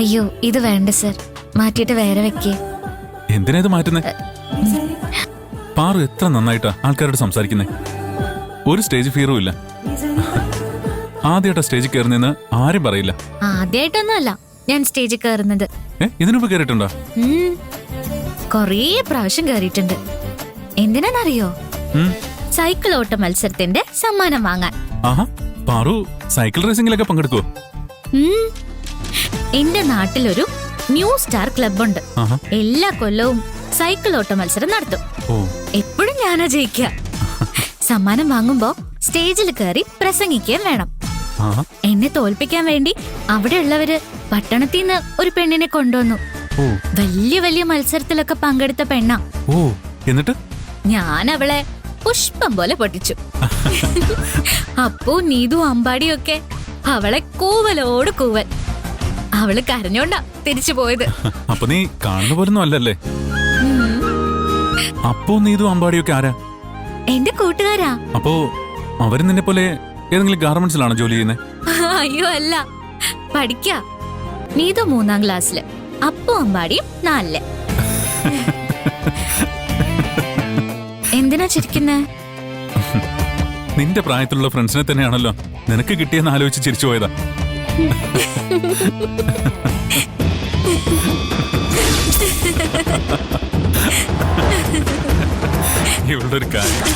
അയ്യോ ഇത് വേണ്ട സർ, മാറ്റിയിട്ട് വേറെ വെക്കേ. എന്തിനാ ഇത് മാറ്റുന്നേ? പാറു എത്ര നന്നായിട്ടാ ആൾക്കാരോട് സംസാരിക്കുന്നേ. ഒരു സ്റ്റേജ് ഫിയറും ഇല്ല. ആദ്യമായിട്ടാ സ്റ്റേജിൽ കയറുന്നെന്ന് ആരും പറയില്ല. ആദ്യമായിട്ടൊന്നുമല്ല ഞാൻ സ്റ്റേജിൽ കയറുന്നത്. ഇതിനുമ്പ് കയറിയിട്ടുണ്ടോ? കൊറേ പ്രാവശ്യം കയറിയിട്ടുണ്ട്. എന്തിനാന്നറിയോ? സൈക്കിൾ ഓട്ട മത്സരത്തിന്റെ സമ്മാനം വാങ്ങാൻ. ആഹാ, പാറു സൈക്കിൾ റേസിംഗിലൊക്കെ പങ്കെടുക്കുവോ? എന്റെ നാട്ടിലൊരു ന്യൂ സ്റ്റാർ ക്ലബ് ഉണ്ട്. എല്ലാ കൊല്ലവും സൈക്കിൾ ഓട്ട മത്സരം നടത്തും. എപ്പോഴും ഞാനാ ജയിക്ക. സമ്മാനം വാങ്ങുമ്പോ സ്റ്റേജിൽ കയറി പ്രസംഗിക്കുകയും വേണം. എന്നെ തോൽപ്പിക്കാൻ വേണ്ടി അവിടെയുള്ളവര് പട്ടണത്തിൽ നിന്ന് ഒരു പെണ്ണിനെ കൊണ്ടുവന്നു. വലിയ വലിയ മത്സരത്തിലൊക്കെ പങ്കെടുത്ത പെണ്ണാ. എന്നിട്ട് ഞാൻ അവളെ പുഷ്പം പോലെ പൊട്ടിച്ചു. അപ്പോ നീതു അമ്പാടിയൊക്കെ അവളെ കൂവലോട് കൂവൽ. അവള് കരഞ്ഞോണ്ടാ തിരിച്ചു പോയത്. അപ്പൊ നീ കാണുന്ന പോലൊന്നും അല്ലല്ലേ? അപ്പോ നീതു അമ്പാടിയൊക്കെ ആരാ? എന്റെ കൂട്ടുകാരാ. അപ്പോ അവര് നിന്നെ പോലെ ഏതെങ്കിലും ഗാർമെന്റ്സിലാണോ ജോലി ചെയ്യുന്നത്? അയ്യോ അല്ല, പഠിക്കാ. നീതു 3ാം ക്ലാസ്സില്, അപ്പു അമ്പാടിയും 4ല്. എന്തിനാ ചിരിക്കുന്നേ? നിന്റെ പ്രായത്തിലുള്ള ഫ്രണ്ട്സിനെ തന്നെയാണല്ലോ നിനക്ക് കിട്ടിയെന്ന് ആലോചിച്ച് ചിരിച്ചു പോയതാ. ഇവളുടെ ഒരു കാര്യം.